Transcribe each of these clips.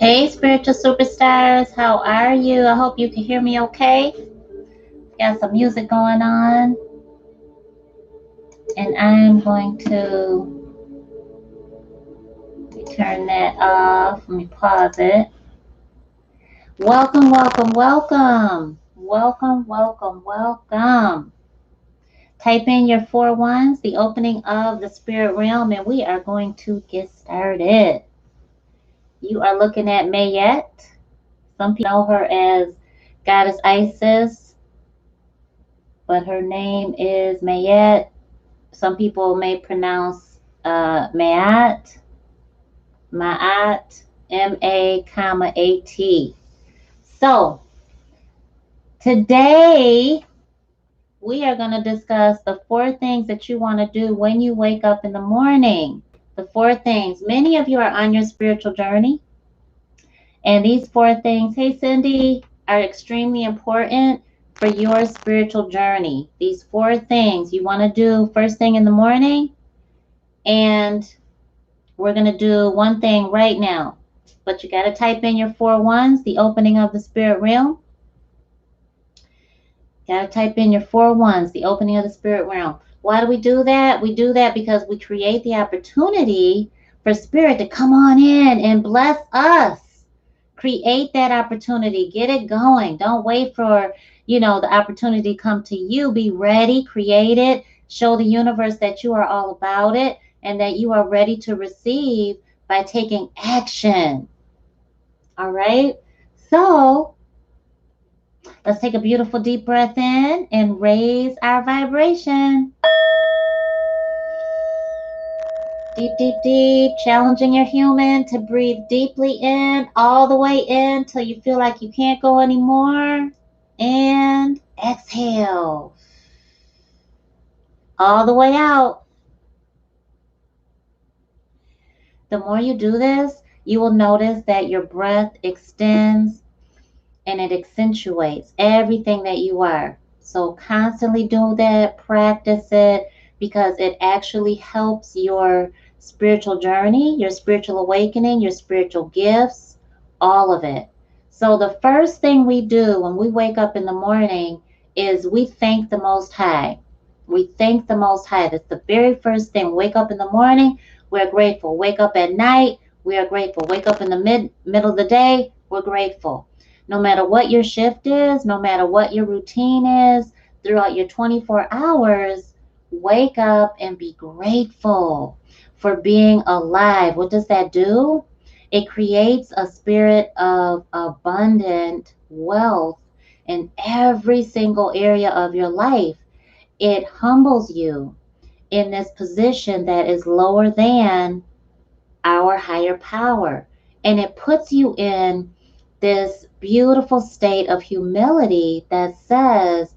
Hey, spiritual superstars, how are you? I hope you can hear me okay. Got some music going on, and I'm going to turn that off. Let me pause it. Welcome, welcome, welcome. Welcome, welcome, welcome. Type in your 4 ones, the opening of the spirit realm, and we are going to get started. You are looking at Mayette. Some people know her as Goddess Isis, but her name is Mayette. Some people may pronounce Maat, M-A, So today we are going to discuss the 4 things that you want to do when you wake up in the morning. The 4 things. Many of you are on your spiritual journey. And these 4 things, hey Cindy, are extremely important for your spiritual journey. These 4 things you want to do first thing in the morning, and we're going to do one thing right now. But you got to type in your 4 ones, the opening of the spirit realm. Got to type in your 4 ones, the opening of the spirit realm. Why do we do that? We do that because we create the opportunity for spirit to come on in and bless us. Create that opportunity. Get it going. Don't wait for, the opportunity to come to you. Be ready. Create it. Show the universe that you are all about it and that you are ready to receive by taking action. All right? So let's take a beautiful deep breath in and raise our vibration. Deep, deep, deep, challenging your human to breathe deeply in, all the way in till you feel like you can't go anymore. And exhale. All the way out. The more you do this, you will notice that your breath extends and it accentuates everything that you are. So constantly do that, practice it, because it actually helps your spiritual journey, your spiritual awakening, your spiritual gifts, all of it. So the first thing we do when we wake up in the morning is we thank the Most High. We thank the Most High. That's the very first thing. Wake up in the morning, we're grateful. Wake up at night, we are grateful. Wake up in the middle of the day, we're grateful. No matter what your shift is, no matter what your routine is, throughout your 24 hours, wake up and be grateful for being alive. What does that do? It creates a spirit of abundant wealth in every single area of your life. It humbles you in this position that is lower than our higher power. And it puts you in this beautiful state of humility that says,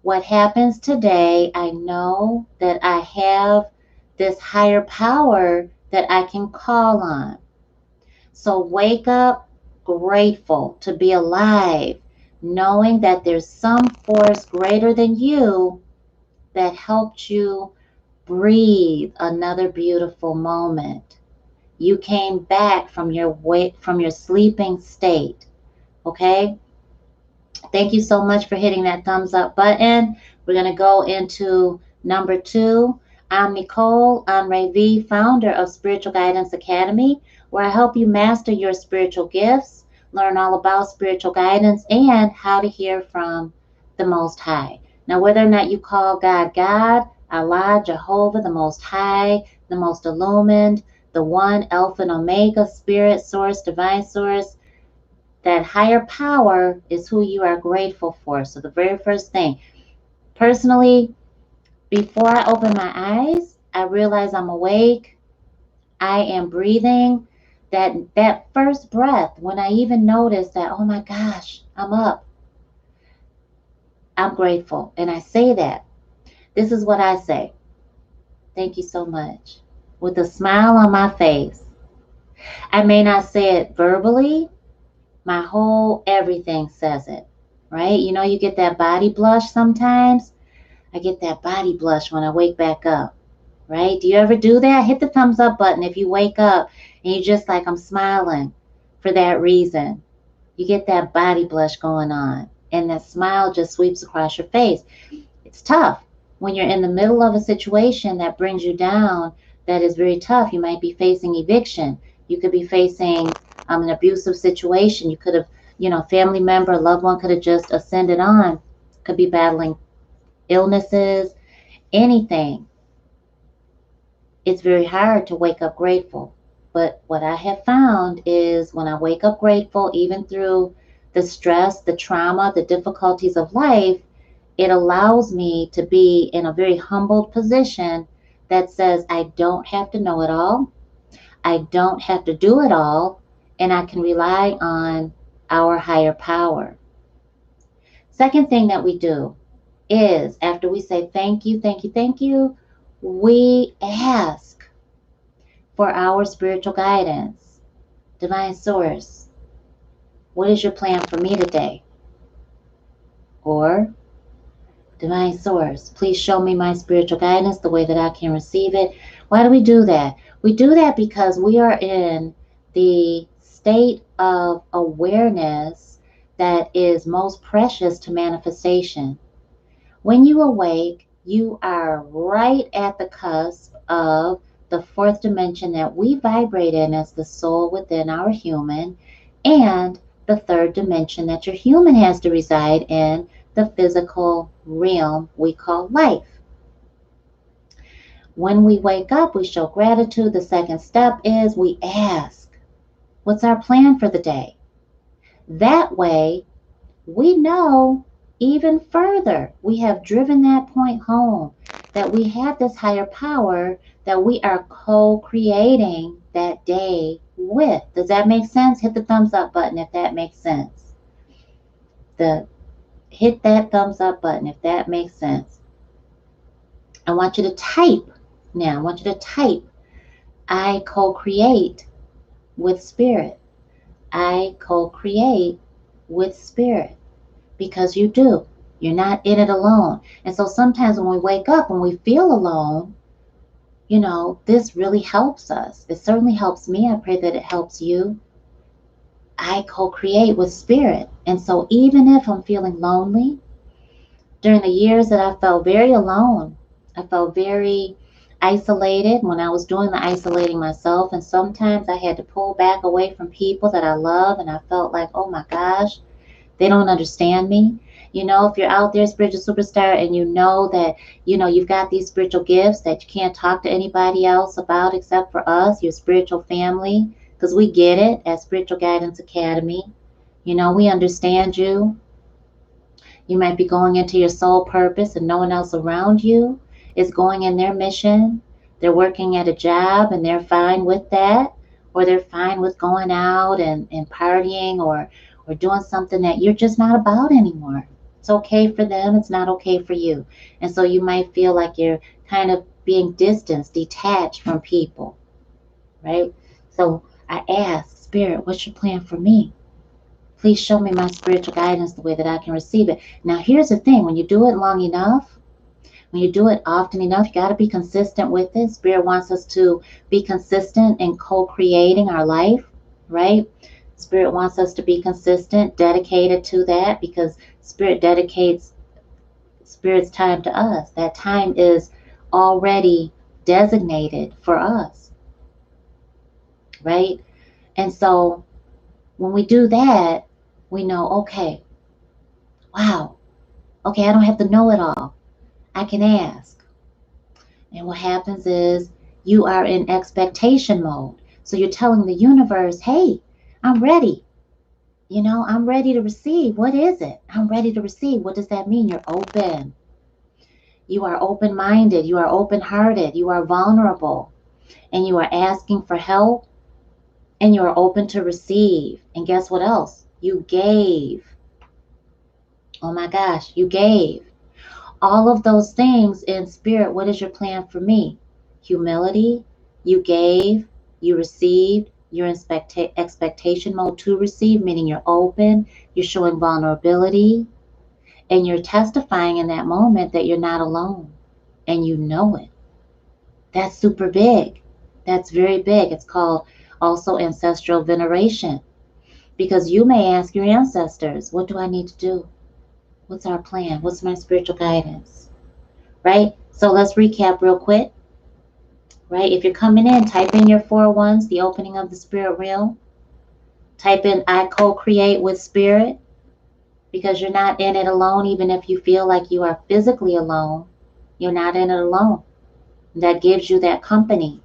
what happens today, I know that I have this higher power that I can call on. So wake up grateful to be alive, knowing that there's some force greater than you that helped you breathe another beautiful moment. You came back from your sleeping state. Okay? Thank you so much for hitting that thumbs up button. We're going to go into number 2. I'm Necole Anre'V, founder of Spiritual Guidance Academy, where I help you master your spiritual gifts, learn all about spiritual guidance, and how to hear from the Most High. Now, whether or not you call God, Allah, Jehovah, the Most High, the Most Illumined, the One, Alpha and Omega, Spirit, Source, Divine Source, that higher power is who you are grateful for. So the very first thing, personally, before I open my eyes, I realize I'm awake. I am breathing. That first breath, when I even notice that, oh my gosh, I'm up, I'm grateful. And I say that. This is what I say. Thank you so much. With a smile on my face. I may not say it verbally. My whole everything says it, right? You get that body blush sometimes. I get that body blush when I wake back up, right? Do you ever do that? Hit the thumbs up button if you wake up and you're just like, I'm smiling. for that reason. You get that body blush going on, and that smile just sweeps across your face. It's tough when you're in the middle of a situation that brings you down, that is very tough. You might be facing eviction. You could be facing an abusive situation. You could have, family member, loved one could have just ascended on, could be battling illnesses, anything. It's very hard to wake up grateful. But what I have found is when I wake up grateful, even through the stress, the trauma, the difficulties of life, it allows me to be in a very humbled position that says I don't have to know it all. I don't have to do it all. And I can rely on our higher power. Second thing that we do is after we say thank you, thank you, thank you, we ask for our spiritual guidance. Divine Source, what is your plan for me today? Or, Divine Source, please show me my spiritual guidance the way that I can receive it. Why do we do that? We do that because we are in the state of awareness that is most precious to manifestation. When you awake, you are right at the cusp of the fourth dimension that we vibrate in as the soul within our human, and the third dimension that your human has to reside in, the physical realm we call life. When we wake up, we show gratitude. The second step is we ask, what's our plan for the day? That way, we know even further. We have driven that point home that we have this higher power that we are co-creating that day with. Does that make sense? Hit the thumbs up button if that makes sense. Hit that thumbs up button if that makes sense. I want you to type now. I want you to type, I co-create with spirit. I co-create with spirit. Because you do. You're not in it alone. And so sometimes when we wake up, when we feel alone, this really helps us. It certainly helps me. I pray that it helps you. I co-create with spirit. And so even if I'm feeling lonely, during the years that I felt very alone, I felt very isolated when I was doing the isolating myself. And sometimes I had to pull back away from people that I love. And I felt like, oh my gosh, they don't understand me. If you're out there, spiritual superstar, and you know that, you've got these spiritual gifts that you can't talk to anybody else about except for us, your spiritual family, because we get it at Spiritual Guidance Academy. We understand you. You might be going into your soul purpose and no one else around you is going in their mission. They're working at a job and they're fine with that, or they're fine with going out and partying or doing something that you're just not about anymore. It's okay for them. It's not okay for you. And so you might feel like you're kind of being distanced, detached from people, right? So I ask, Spirit, what's your plan for me? Please show me my spiritual guidance the way that I can receive it. Now, here's the thing. When you do it long enough, when you do it often enough, you got to be consistent with it. Spirit wants us to be consistent in co-creating our life, right? Spirit wants us to be consistent, dedicated to that, because Spirit dedicates Spirit's time to us. That time is already designated for us, right? And so when we do that, we know, okay, wow, okay, I don't have to know it all. I can ask. And what happens is you are in expectation mode. So you're telling the universe, hey, I'm ready. I'm ready to receive. What is it? I'm ready to receive. What does that mean? You're open. You are open-minded. You are open-hearted. You are vulnerable. And you are asking for help. And you are open to receive. And guess what else? You gave. Oh my gosh, you gave. All of those things in spirit. What is your plan for me? Humility. You gave. You received. You're in expectation mode to receive, meaning you're open, you're showing vulnerability, and you're testifying in that moment that you're not alone, and you know it. That's super big. That's very big. It's called also ancestral veneration. Because you may ask your ancestors, what do I need to do? What's our plan? What's my spiritual guidance? Right? So let's recap real quick. Right? If you're coming in, type in your 401s, the opening of the spirit realm. Type in I co-create with spirit, because you're not in it alone. Even if you feel like you are physically alone, you're not in it alone. That gives you that company.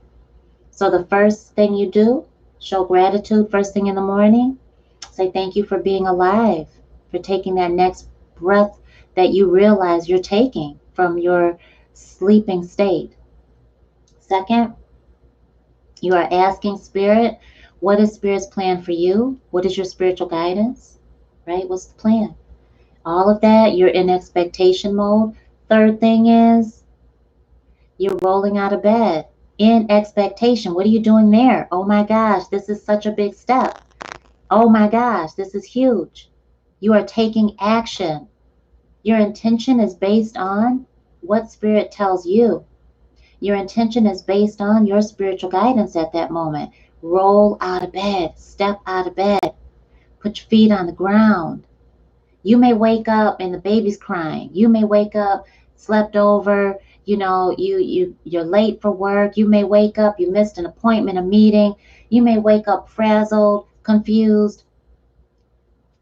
So the first thing you do, show gratitude first thing in the morning. Say thank you for being alive, for taking that next breath that you realize you're taking from your sleeping state. Second, you are asking Spirit, what is Spirit's plan for you? What is your spiritual guidance? Right? What's the plan? All of that, you're in expectation mode. Third thing is you're rolling out of bed in expectation. What are you doing there? Oh my gosh, this is such a big step. Oh my gosh, this is huge. You are taking action. Your intention is based on what Spirit tells you. Your intention is based on your spiritual guidance at that moment. Roll out of bed, step out of bed, put your feet on the ground. You may wake up and the baby's crying. You may wake up, slept over, you're late for work. You may wake up, you missed an appointment, a meeting. You may wake up frazzled, confused.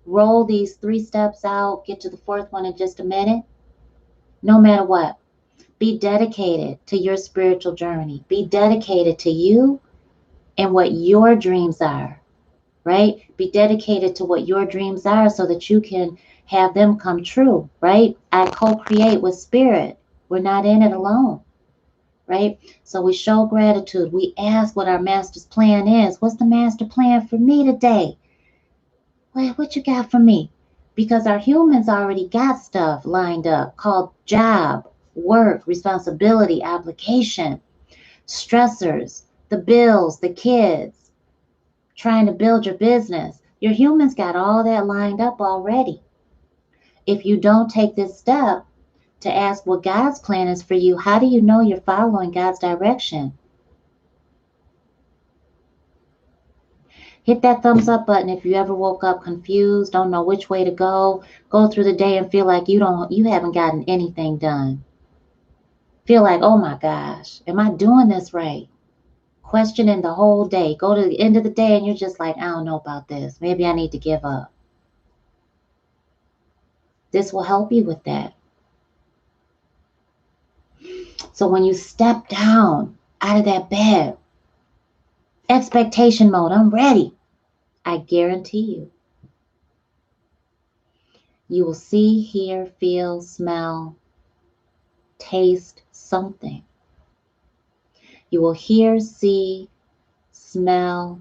Roll these 3 steps out, get to the 4th one in just a minute. No matter what, be dedicated to your spiritual journey. Be dedicated to you and what your dreams are, right? Be dedicated to what your dreams are so that you can have them come true, right? I co-create with Spirit. We're not in it alone, right? So we show gratitude. We ask what our master's plan is. What's the master plan for me today? What you got for me? Because our humans already got stuff lined up called job, work, responsibility, obligation, stressors, the bills, the kids, trying to build your business. Your humans got all that lined up already. If you don't take this step to ask what God's plan is for you, how do you know you're following God's direction? Hit that thumbs up button if you ever woke up confused, don't know which way to go through the day and feel like you haven't gotten anything done. Feel like, oh my gosh, am I doing this right? Questioning the whole day. Go to the end of the day and you're just like, I don't know about this. Maybe I need to give up. This will help you with that. So when you step down out of that bed, expectation mode, I'm ready. I guarantee you will see, hear, feel, smell, taste something. You will hear, see, smell,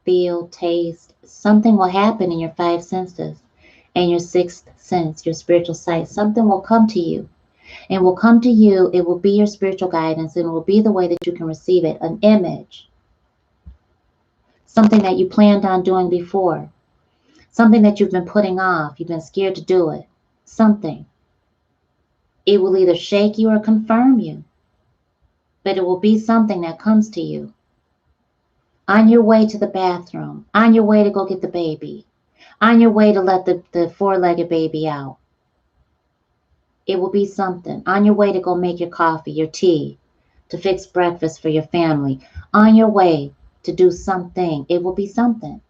feel, taste. Something will happen in your 5 senses and your 6th sense, your spiritual sight. Something will come to you. And will come to you. It will be your spiritual guidance, and it will be the way that you can receive it. An image. Something that you planned on doing before. Something that you've been putting off. You've been scared to do it. Something. It will either shake you or confirm you. But it will be something that comes to you. On your way to the bathroom. On your way to go get the baby. On your way to let the 4-legged baby out. It will be something. On your way to go make your coffee, your tea, to fix breakfast for your family. On your way to do something. It will be something.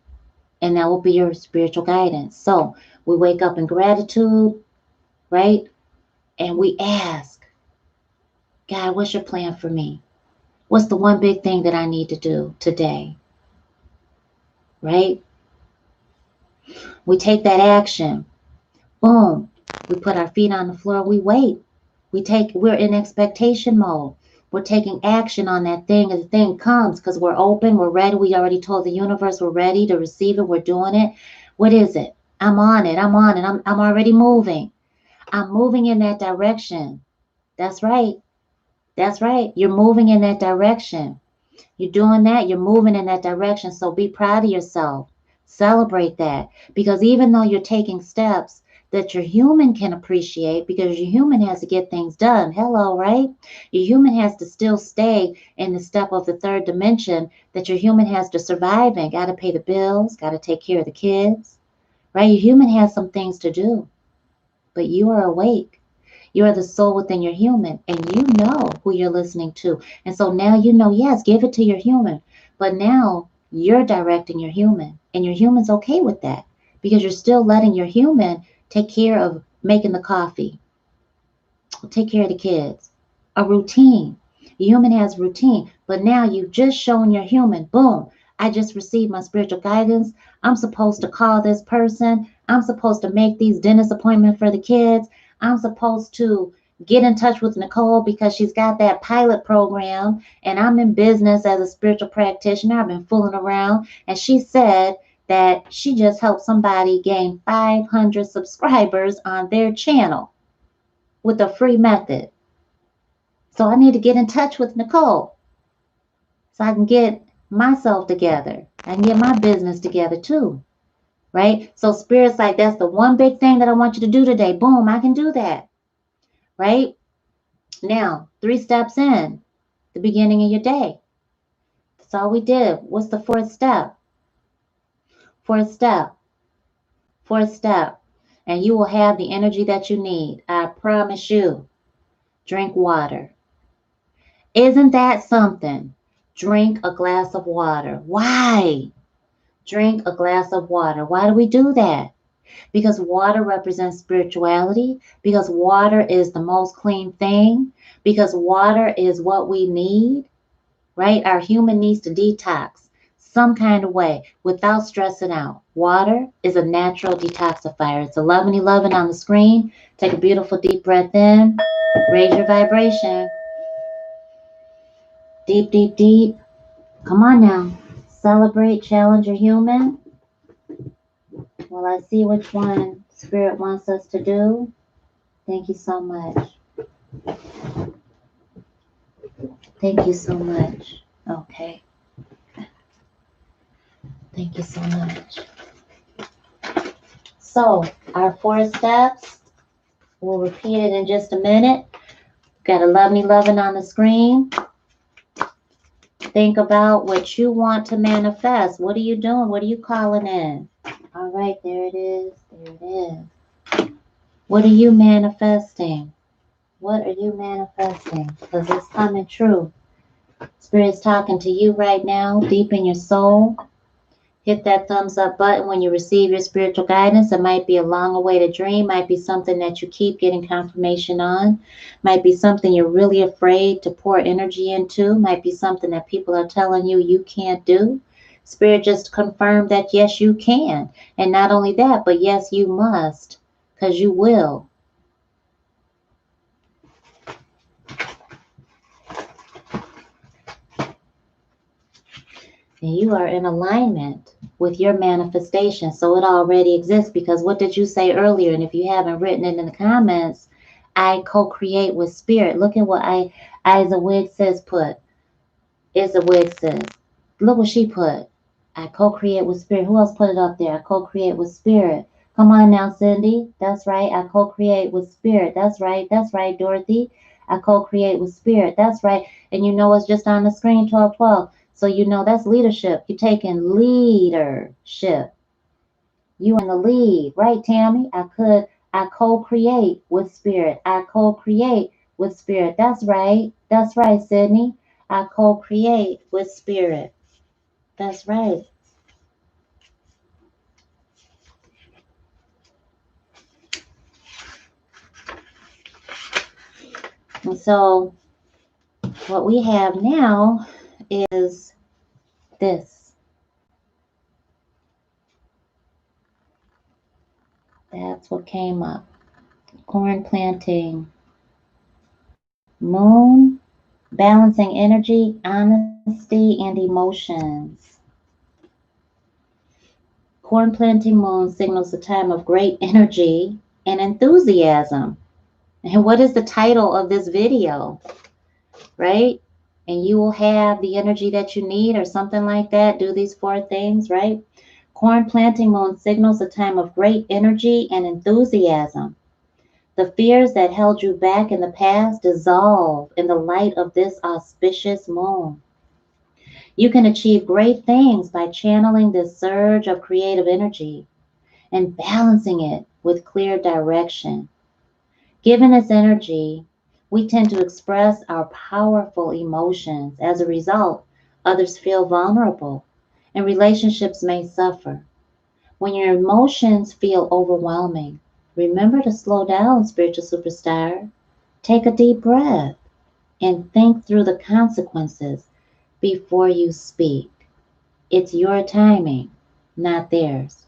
And that will be your spiritual guidance. So we wake up in gratitude, right? And we ask, God, what's your plan for me? What's the one big thing that I need to do today? Right? We take that action. Boom. We put our feet on the floor. We wait. We're in expectation mode. We're taking action on that thing as the thing comes because we're open. We're ready. We already told the universe we're ready to receive it. We're doing it. What is it? I'm on it. I'm already moving. I'm moving in that direction. That's right. That's right. You're moving in that direction. You're doing that. You're moving in that direction. So be proud of yourself. Celebrate that. Because even though you're taking steps that your human can appreciate, because your human has to get things done. Hello, right? Your human has to still stay in the step of the third dimension that your human has to survive in. Got to pay the bills, got to take care of the kids, right? Your human has some things to do, but you are awake. You are the soul within your human, and you know who you're listening to. And so now you know, yes, give it to your human, but now you're directing your human, and your human's okay with that because you're still letting your human take care of making the coffee, take care of the kids, a routine. Your human has routine, but now you've just shown your human, boom, I just received my spiritual guidance. I'm supposed to call this person. I'm supposed to make these dentist appointments for the kids. I'm supposed to get in touch with Necole because she's got that pilot program, and I'm in business as a spiritual practitioner. I've been fooling around, and she said that she just helped somebody gain 500 subscribers on their channel with a free method. So I need to get in touch with Necole so I can get myself together. I can get my business together too, right? So Spirit's like, that's the one big thing that I want you to do today. Boom, I can do that, right? Now, 3 steps in, the beginning of your day. That's all we did. What's the fourth step? Fourth step. Fourth step. And you will have the energy that you need. I promise you. Drink water. Isn't that something? Drink a glass of water. Why? Drink a glass of water. Why do we do that? Because water represents spirituality, because water is the most clean thing, because water is what we need, right? Our human needs to detox some kind of way without stressing out. Water is a natural detoxifier. It's 1111 on the screen. Take a beautiful deep breath in. Raise your vibration. Deep, deep, deep. Come on now. Celebrate, challenge your human. Well, I see which one Spirit wants us to do. Thank you so much. Thank you so much. Okay. Thank you so much. So, our 4 steps, we'll repeat it in just a minute. Got a love me loving on the screen. Think about what you want to manifest. What are you doing? What are you calling in? All right, there it is. There it is. What are you manifesting? What are you manifesting? Because it's coming true. Spirit's talking to you right now, deep in your soul. Hit that thumbs up button when you receive your spiritual guidance. It might be a long awaited dream, might be something that you keep getting confirmation on, might be something you're really afraid to pour energy into, might be something that people are telling you you can't do. Spirit just confirmed that yes, you can. And not only that, but yes, you must, because you will. And you are in alignment with your manifestation. So it already exists, because what did you say earlier? And if you haven't written it in the comments, I co-create with Spirit. Look at what Isa Wig says put. Isa Wig says. Look what she put. I co-create with Spirit. Who else put it up there? I co-create with Spirit. Come on now, Cindy. That's right. I co-create with Spirit. That's right. That's right, Dorothy. I co-create with Spirit. That's right. And you know it's just on the screen, 1212. So you know that's leadership. You're taking leadership. You in the lead, right, Tammy? I co-create with Spirit. I co-create with Spirit. That's right. That's right, Sydney. I co-create with Spirit. That's right. And so what we have now is this. That's what came up. Corn planting. Moon. Balancing energy, honesty, and emotions. Corn planting moon signals a time of great energy and enthusiasm. And what is the title of this video? Right? And you will have the energy that you need, or something like that. Do these 4 things, right? Corn planting moon signals a time of great energy and enthusiasm. The fears that held you back in the past dissolve in the light of this auspicious moon. You can achieve great things by channeling this surge of creative energy and balancing it with clear direction. Given its energy, we tend to express our powerful emotions. As a result, others feel vulnerable and relationships may suffer. When your emotions feel overwhelming, remember to slow down, spiritual superstar. Take a deep breath and think through the consequences before you speak. It's your timing, not theirs.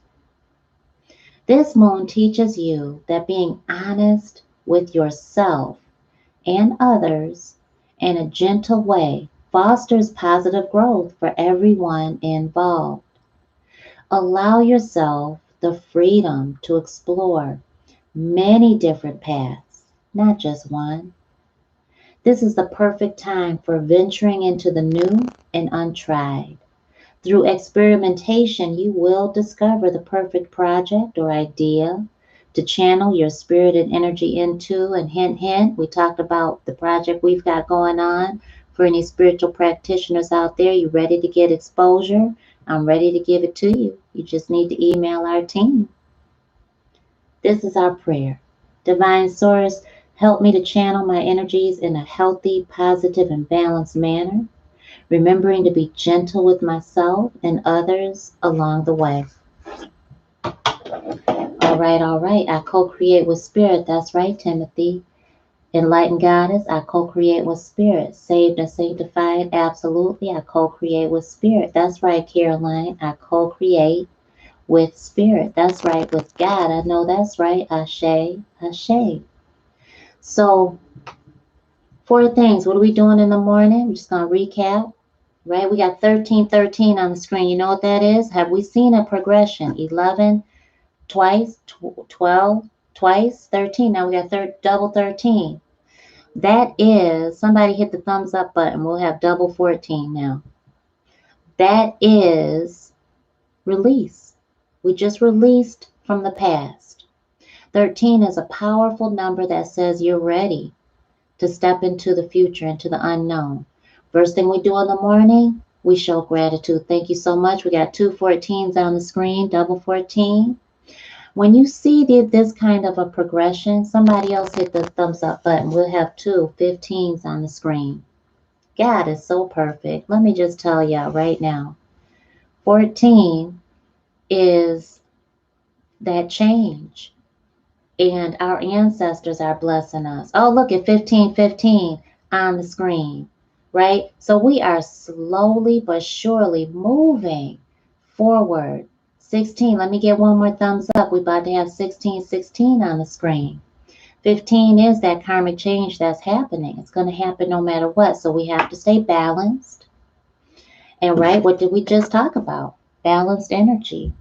This moon teaches you that being honest with yourself and others in a gentle way fosters positive growth for everyone involved. Allow yourself the freedom to explore many different paths, not just one. This is the perfect time for venturing into the new and untried. Through experimentation, you will discover the perfect project or idea to channel your spirit and energy into. And hint, hint, we talked about the project we've got going on. For any spiritual practitioners out there, you ready to get exposure? I'm ready to give it to you. You just need to email our team. This is our prayer. Divine Source, help me to channel my energies in a healthy, positive, and balanced manner, remembering to be gentle with myself and others along the way. All right. I co-create with spirit. That's right, Timothy. Enlightened Goddess, I co-create with spirit. Saved and sanctified, absolutely. I co-create with spirit. That's right, Caroline. I co-create with spirit. That's right, with God. I know that's right. Ashe, Ashe. So, 4 things. What are we doing in the morning? We're just going to recap. Right? We got 1313 on the screen. You know what that is? Have we seen a progression? 11 twice, 12 twice, 13. Now we got double 13. That is, somebody hit the thumbs up button. We'll have double 14 now. That is release. We just released from the past. 13 is a powerful number that says you're ready to step into the future, into the unknown. First thing we do in the morning, we show gratitude. Thank you so much. We got 2 14s on the screen, double 14. When you see this kind of a progression, somebody else hit the thumbs up button. We'll have 2 15s on the screen. God is so perfect. Let me just tell y'all right now. 14 is that change. And our ancestors are blessing us. Oh, look at 1515 on the screen, right? So we are slowly but surely moving forward. 16, let me get one more thumbs up. We're about to have 1616 on the screen. 15 is that karmic change that's happening. It's going to happen no matter what. So we have to stay balanced. And right, what did we just talk about? Balanced energy.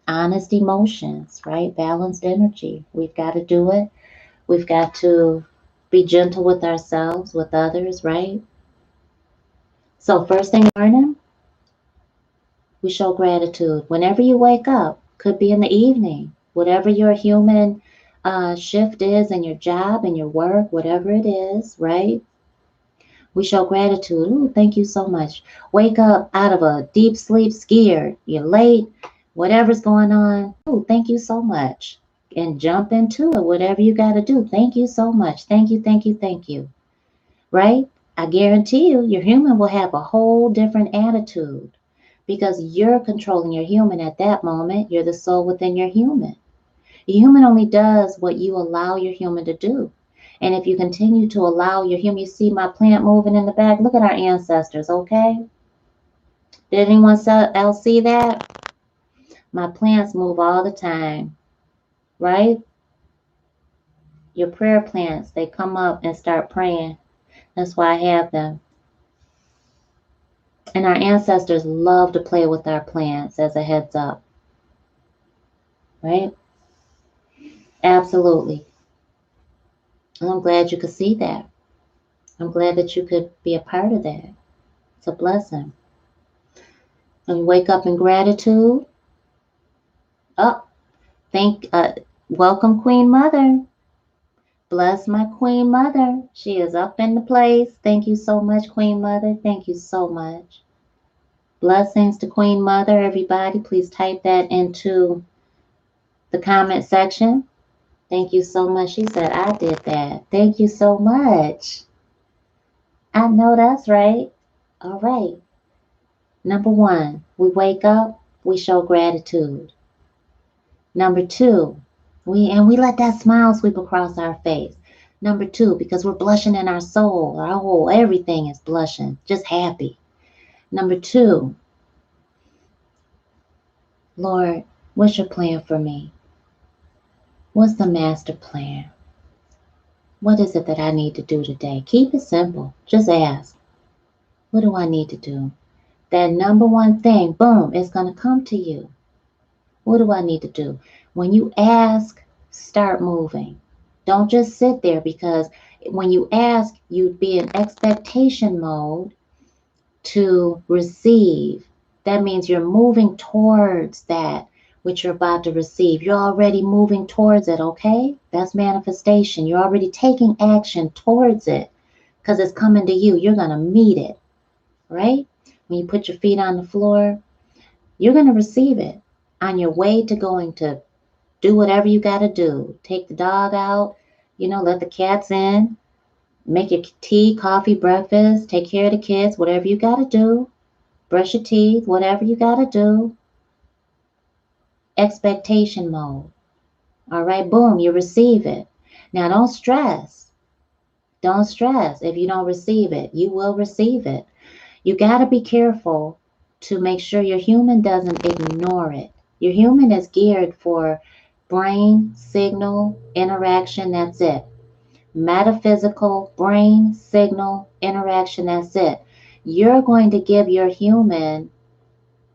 Honest emotions, right? Balanced energy. We've got to do it. We've got to be gentle with ourselves, with others, right? So first thing in the morning, we show gratitude. Whenever you wake up, could be in the evening, whatever your human shift is in your job and your work, whatever it is, right? We show gratitude. Ooh, thank you so much. Wake up out of a deep sleep, scared. You're late. Whatever's going on, oh, thank you so much. And jump into it, whatever you got to do. Thank you so much. Thank you, thank you, thank you. Right? I guarantee you, your human will have a whole different attitude because you're controlling your human at that moment. You're the soul within your human. Your human only does what you allow your human to do. And if you continue to allow your human, you see my plant moving in the back. Look at our ancestors, okay? Did anyone else see that? My plants move all the time, right? Your prayer plants, they come up and start praying. That's why I have them. And our ancestors love to play with our plants as a heads up, right? Absolutely. And I'm glad you could see that. I'm glad that you could be a part of that. It's a blessing. And wake up in gratitude. Oh, welcome, Queen Mother. Bless my Queen Mother. She is up in the place. Thank you so much, Queen Mother. Thank you so much. Blessings to Queen Mother, everybody. Please type that into the comment section. Thank you so much. She said, I did that. Thank you so much. I know that's right. All right. Number one, we wake up, we show gratitude. Number two, we let that smile sweep across our face. Number two, because we're blushing in our soul, our whole everything is blushing, just happy. Number two, Lord, what's your plan for me? What's the master plan? What is it that I need to do today? Keep it simple. Just ask, what do I need to do? That number one thing, boom, it's going to come to you. What do I need to do? When you ask, start moving. Don't just sit there, because when you ask, you'd be in expectation mode to receive. That means you're moving towards that which you're about to receive. You're already moving towards it, okay? That's manifestation. You're already taking action towards it because it's coming to you. You're going to meet it, right? When you put your feet on the floor, you're going to receive it on your way to going to do whatever you got to do. Take the dog out, let the cats in, make your tea, coffee, breakfast, take care of the kids, whatever you got to do. Brush your teeth, whatever you got to do. Expectation mode. All right, boom, you receive it. Now, don't stress. Don't stress if you don't receive it. You will receive it. You got to be careful to make sure your human doesn't ignore it. Your human is geared for brain, signal, interaction, that's it. Metaphysical, brain, signal, interaction, that's it. You're going to give your human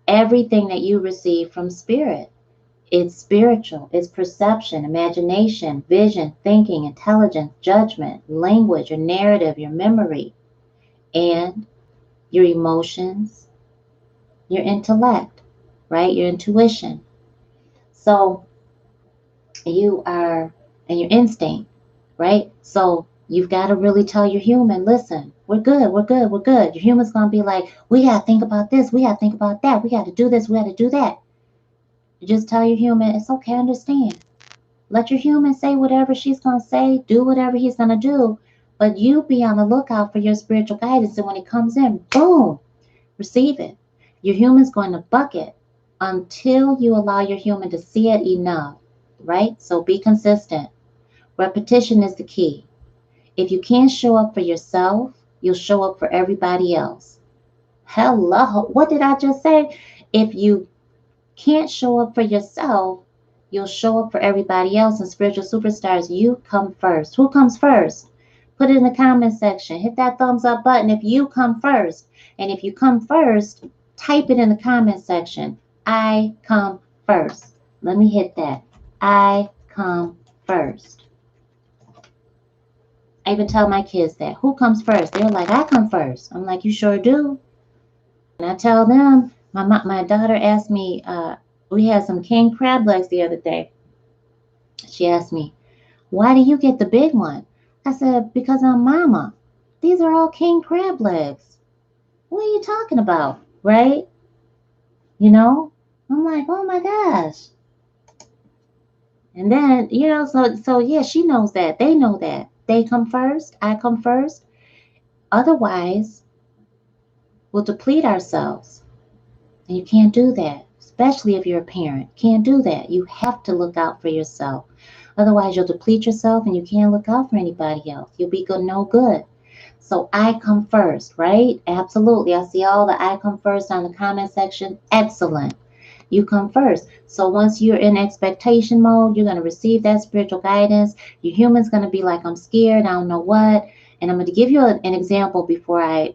everything that you receive from spirit. It's spiritual, it's perception, imagination, vision, thinking, intelligence, judgment, language, your narrative, your memory, and your emotions, your intellect, right? Your intuition. So you are, and your instinct, right? So you've got to really tell your human, listen, we're good, we're good, we're good. Your human's going to be like, we got to think about this, we got to think about that, we got to do this, we got to do that. You just tell your human, it's okay, I understand. Let your human say whatever she's going to say, do whatever he's going to do, but you be on the lookout for your spiritual guidance. And when it comes in, boom, receive it. Your human's going to buck it until you allow your human to see it enough, right? So be consistent. Repetition is the key. If you can't show up for yourself, you'll show up for everybody else. Hello, what did I just say? If you can't show up for yourself, you'll show up for everybody else. And spiritual superstars, you come first. Who comes first? Put it in the comment section. Hit that thumbs up button if you come first. And if you come first, type it in the comment section. I come first. Let me hit that. I come first. I even tell my kids that. Who comes first? They're like, I come first. I'm like, you sure do. And I tell them, my daughter asked me, we had some king crab legs the other day. She asked me, why do you get the big one? I said, because I'm mama. These are all king crab legs. What are you talking about? Right? You know? I'm like, oh my gosh. And then, so yeah, she knows that. They know that. They come first. I come first. Otherwise, we'll deplete ourselves. And you can't do that, especially if you're a parent. Can't do that. You have to look out for yourself. Otherwise, you'll deplete yourself and you can't look out for anybody else. You'll be good, no good. So I come first, right? Absolutely. I see all the I come first on the comment section. Excellent. You come first. So once you're in expectation mode, you're going to receive that spiritual guidance. Your human's going to be like, I'm scared. I don't know what. And I'm going to give you an example before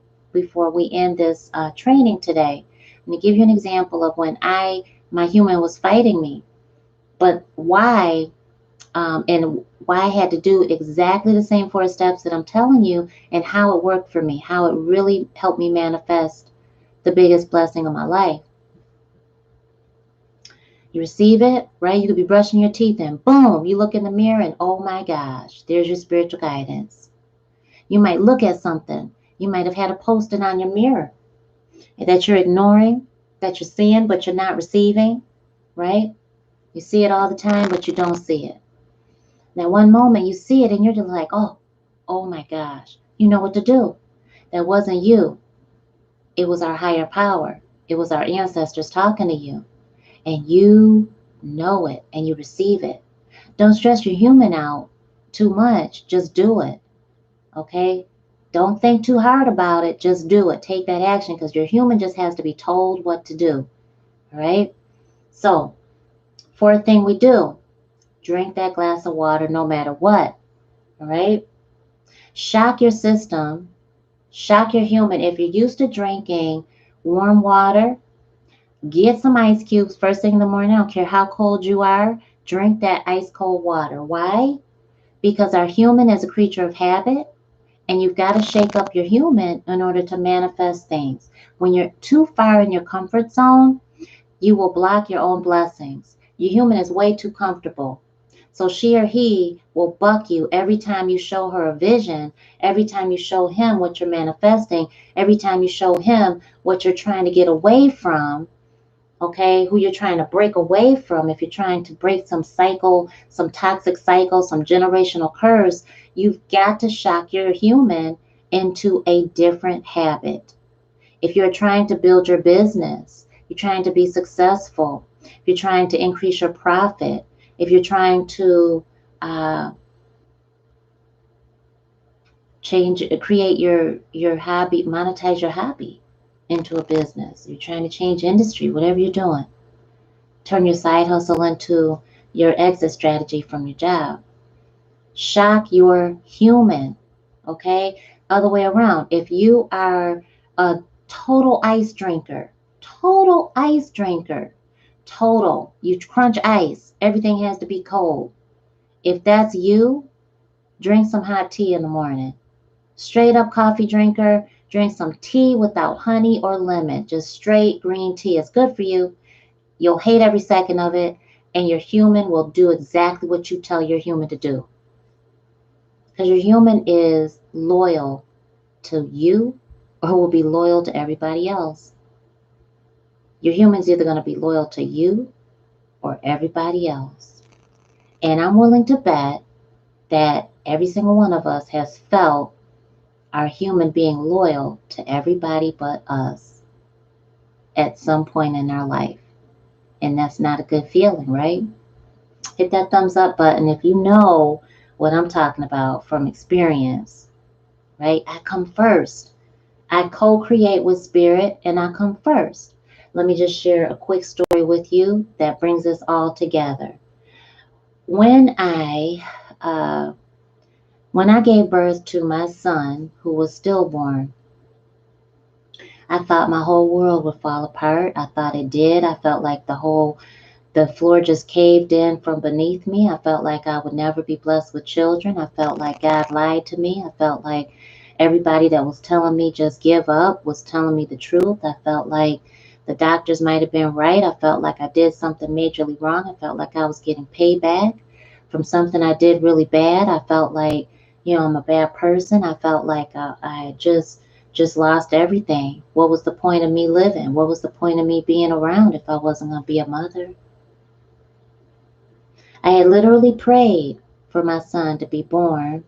we end this training today. I'm going to give you an example of when my human was fighting me, but why, and why I had to do exactly the same 4 steps that I'm telling you, and how it worked for me, how it really helped me manifest the biggest blessing of my life. You receive it, right? You could be brushing your teeth and boom, you look in the mirror and oh my gosh, there's your spiritual guidance. You might look at something. You might have had a post-it on your mirror that you're ignoring, that you're seeing, but you're not receiving, right? You see it all the time, but you don't see it. Now, one moment you see it and you're just like, oh my gosh, you know what to do. That wasn't you. It was our higher power. It was our ancestors talking to you. And you know it and you receive it. Don't stress your human out too much. Just do it. Okay? Don't think too hard about it. Just do it. Take that action because your human just has to be told what to do. All right? So, fourth thing we do, drink that glass of water no matter what. All right? Shock your system. Shock your human. If you're used to drinking warm water, get some ice cubes first thing in the morning. I don't care how cold you are. Drink that ice cold water. Why? Because our human is a creature of habit. And you've got to shake up your human in order to manifest things. When you're too far in your comfort zone, you will block your own blessings. Your human is way too comfortable. So she or he will buck you every time you show her a vision, every time you show him what you're manifesting, every time you show him what you're trying to get away from, okay, who you're trying to break away from. If you're trying to break some cycle, some toxic cycle, some generational curse, you've got to shock your human into a different habit. If you're trying to build your business, you're trying to be successful, if you're trying to increase your profit, if you're trying to create your hobby, monetize your hobby into a business, you're trying to change industry, whatever you're doing, turn your side hustle into your exit strategy from your job. Shock your human, okay? Other way around. If you are a total ice drinker, you crunch ice, everything has to be cold. If that's you, drink some hot tea in the morning. Straight up coffee drinker, drink some tea without honey or lemon, just straight green tea. It's good for you. You'll hate every second of it, and your human will do exactly what you tell your human to do. Because your human is loyal to you or will be loyal to everybody else. Your human's either going to be loyal to you or everybody else. And I'm willing to bet that every single one of us has felt our human being loyal to everybody but us at some point in our life. And that's not a good feeling, right? Hit that thumbs up button if you know what I'm talking about from experience, right? I come first. I co-create with spirit and I come first. Let me just share a quick story with you that brings us all together. When I gave birth to my son, who was stillborn, I thought my whole world would fall apart. I thought it did. I felt like the floor just caved in from beneath me. I felt like I would never be blessed with children. I felt like God lied to me. I felt like everybody that was telling me just give up was telling me the truth. I felt like the doctors might have been right. I felt like I did something majorly wrong. I felt like I was getting payback from something I did really bad. I felt like, I'm a bad person. I felt like I just lost everything. What was the point of me living? What was the point of me being around if I wasn't going to be a mother? I had literally prayed for my son to be born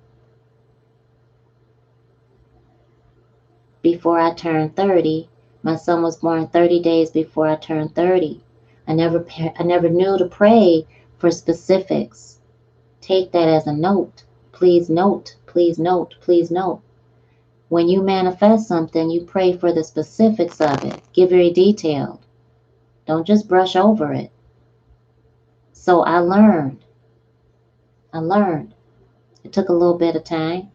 before I turned 30. My son was born 30 days before I turned 30. I never knew to pray for specifics. Take that as a note. Please note, please note, please note. When you manifest something, you pray for the specifics of it. Get very detailed. Don't just brush over it. So I learned. It took a little bit of time,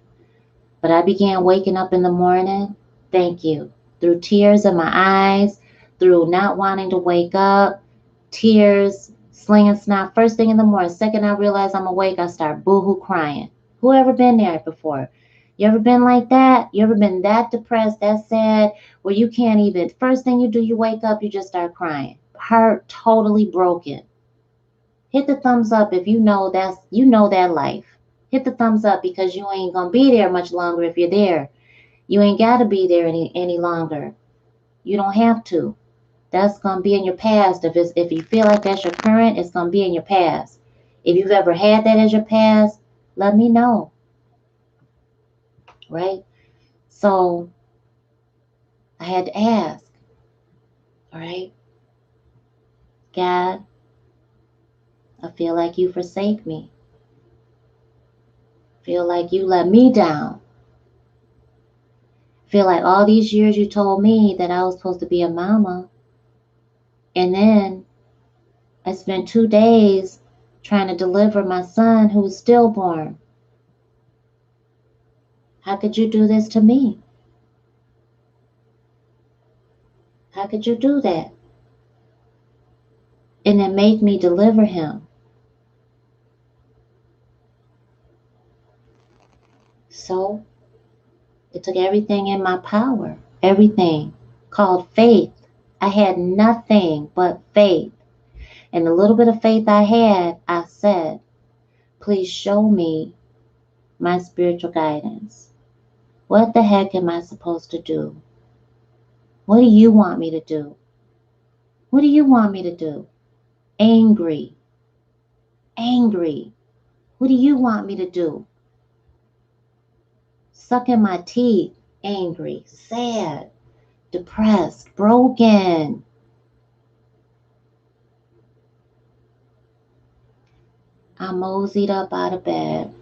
but I began waking up in the morning, thank you, through tears in my eyes, through not wanting to wake up, tears, slinging snot, first thing in the morning. Second I realize I'm awake, I start boohoo crying. Who ever been there before? You ever been like that? You ever been that depressed, that sad, where you can't even, first thing you do, you wake up, you just start crying. Heart totally broken. Hit the thumbs up if you know that life. Hit the thumbs up because you ain't gonna be there much longer if you're there. You ain't gotta be there any longer. You don't have to. That's gonna be in your past. If you feel like that's your current, it's gonna be in your past. If you've ever had that as your past, let me know. Right? So I had to ask, all right, God, I feel like you forsake me. Feel like you let me down. Feel like all these years you told me that I was supposed to be a mama. And then I spent 2 days trying to deliver my son who was stillborn. How could you do this to me? How could you do that? And then make me deliver him. So it took everything in my power, everything called faith. I had nothing but faith. And the little bit of faith I had, I said, please show me my spiritual guidance. What the heck am I supposed to do? What do you want me to do? What do you want me to do? Angry. Angry. What do you want me to do? Sucking my teeth. Angry. Sad. Depressed. Broken. I moseyed up out of bed.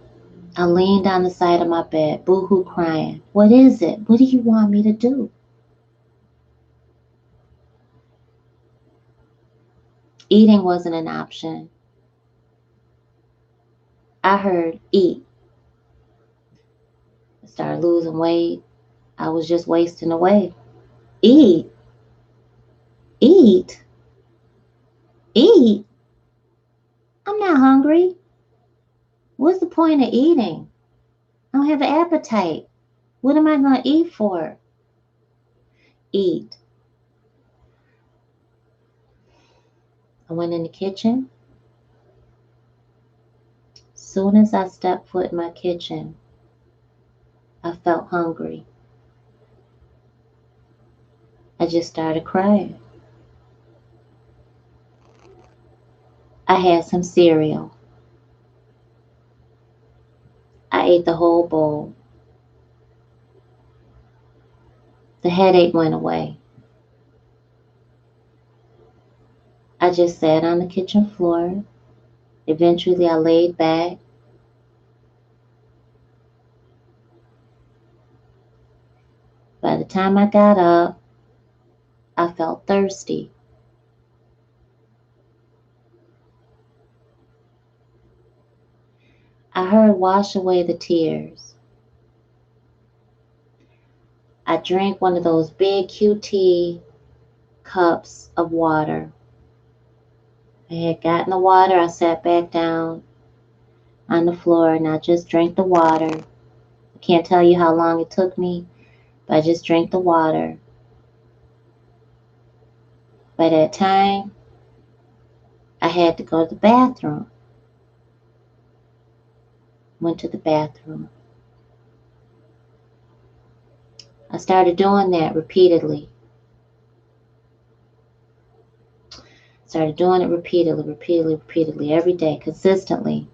I leaned on the side of my bed, boo-hoo crying. What is it? What do you want me to do? Eating wasn't an option. I heard eat. I started losing weight. I was just wasting away. Eat? Eat? Eat? I'm not hungry. What's the point of eating? I don't have an appetite. What am I going to eat for? Eat. I went in the kitchen. Soon as I stepped foot in my kitchen, I felt hungry. I just started crying. I had some cereal. I ate the whole bowl. The headache went away. I just sat on the kitchen floor. Eventually, I laid back. By the time I got up, I felt thirsty. I heard wash away the tears. I drank one of those big QT cups of water. I had gotten the water. I sat back down on the floor and I just drank the water. I can't tell you how long it took me, but I just drank the water. By that time, I had to go to the bathroom. Went to the bathroom. I started doing that repeatedly. Started doing it repeatedly, every day, consistently.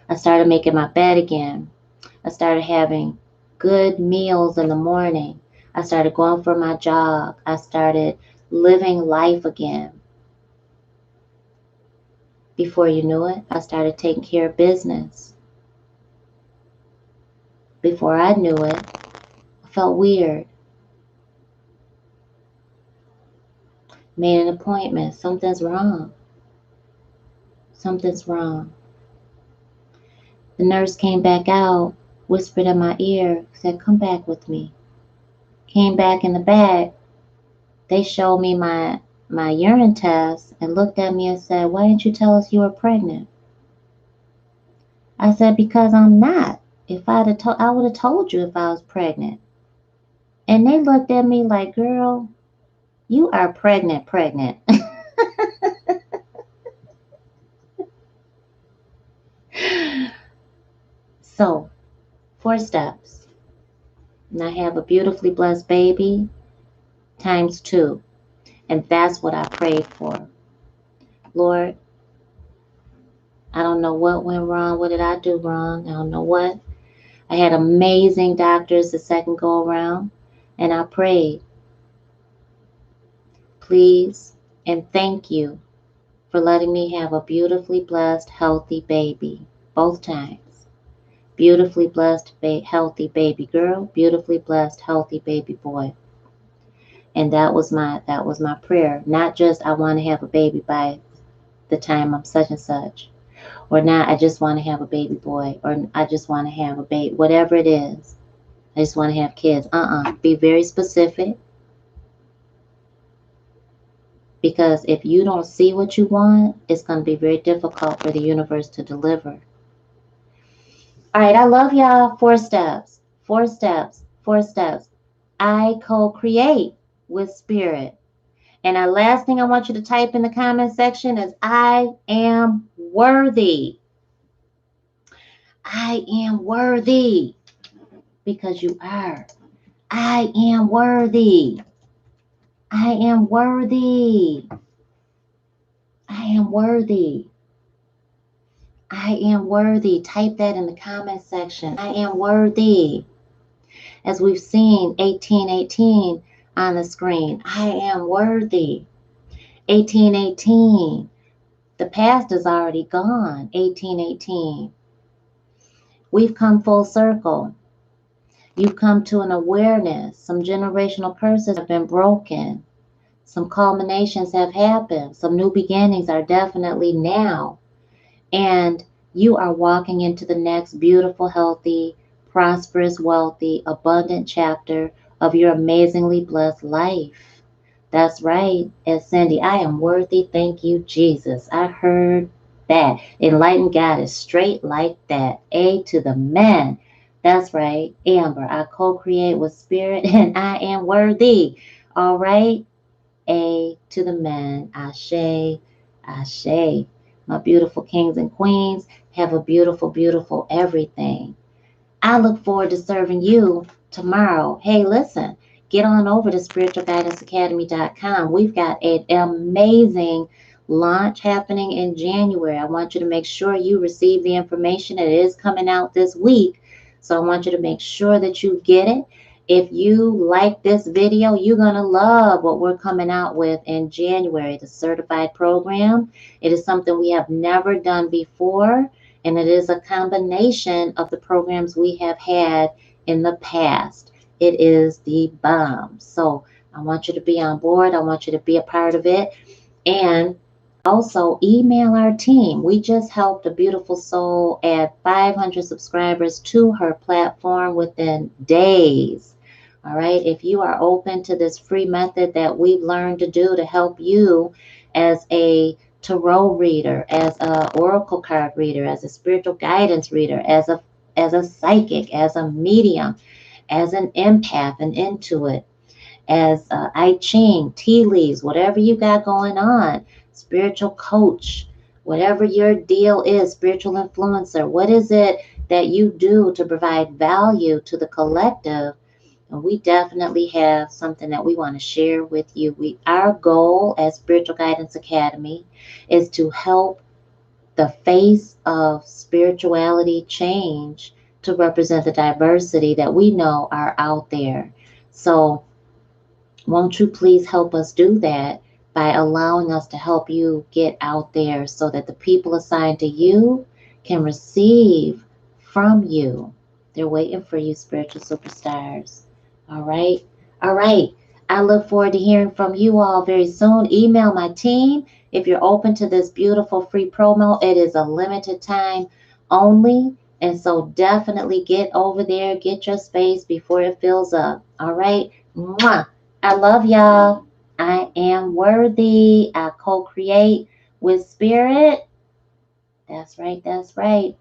I started making my bed again. I started having good meals in the morning. I started going for my jog. I started living life again. Before you knew it, I started taking care of business. Before I knew it, I felt weird. Made an appointment. Something's wrong. Something's wrong. The nurse came back out, whispered in my ear, said, come back with me. Came back in the back. They showed me my urine test and looked at me and said, why didn't you tell us you were pregnant? I said, because I'm not. If I'd have I would have told you if I was pregnant. And they looked at me like, girl, you are pregnant. So, 4 steps. And I have a beautifully blessed baby times 2. And that's what I prayed for. Lord, I don't know what went wrong. What did I do wrong? I don't know what. I had amazing doctors the second go around. And I prayed, please and thank you for letting me have a beautifully blessed, healthy baby. Both times. Beautifully blessed, healthy baby girl. Beautifully blessed, healthy baby boy. And that was my prayer. Not just I want to have a baby by the time I'm such and such. Or not I just want to have a baby boy. Or I just want to have a baby. Whatever it is. I just want to have kids. Be very specific. Because if you don't see what you want, it's going to be very difficult for the universe to deliver. All right, I love y'all. 4 steps. 4 steps. 4 steps. I co-create with spirit. And the last thing I want you to type in the comment section is I am worthy. I am worthy. Because you are. I am worthy. I am worthy. I am worthy. I am worthy. Type that in the comment section. I am worthy. As we've seen 1818 on the screen. I am worthy. 1818. The past is already gone. 1818. We've come full circle. You've come to an awareness. Some generational curses have been broken. Some culminations have happened. Some new beginnings are definitely now. And you are walking into the next beautiful, healthy, prosperous, wealthy, abundant chapter of your amazingly blessed life. That's right. As Cindy, I am worthy. Thank you, Jesus. I heard that. Enlightened God is straight like that. A to the man. That's right. Amber, I co-create with spirit and I am worthy. All right. A to the man. Ashe. Ashe. My beautiful kings and queens, have a beautiful, beautiful everything. I look forward to serving you tomorrow. Hey, listen, get on over to spiritualguidanceacademy.com. We've got an amazing launch happening in January. I want you to make sure you receive the information. It is coming out this week. So I want you to make sure that you get it. If you like this video, you're going to love what we're coming out with in January, the certified program. It is something we have never done before. And it is a combination of the programs we have had in the past. It is the bomb. So I want you to be on board. I want you to be a part of it. And also email our team. We just helped a beautiful soul add 500 subscribers to her platform within days. All right. If you are open to this free method that we've learned to do to help you as a tarot reader, as a oracle card reader, as a spiritual guidance reader, as a psychic, as a medium, as an empath, an intuit, as I Ching, tea leaves, whatever you got going on, spiritual coach, whatever your deal is, spiritual influencer, what is it that you do to provide value to the collective? And we definitely have something that we want to share with you. Our goal as Spiritual Guidance Academy is to help the face of spirituality change to represent the diversity that we know are out there. So won't you please help us do that by allowing us to help you get out there so that the people assigned to you can receive from you. They're waiting for you, spiritual superstars. All right. All right. I look forward to hearing from you all very soon. Email my team if you're open to this beautiful free promo. It is a limited time only. And so definitely get over there, get your space before it fills up. All right. Mwah. I love y'all. I am worthy. I co-create with spirit. That's right. That's right.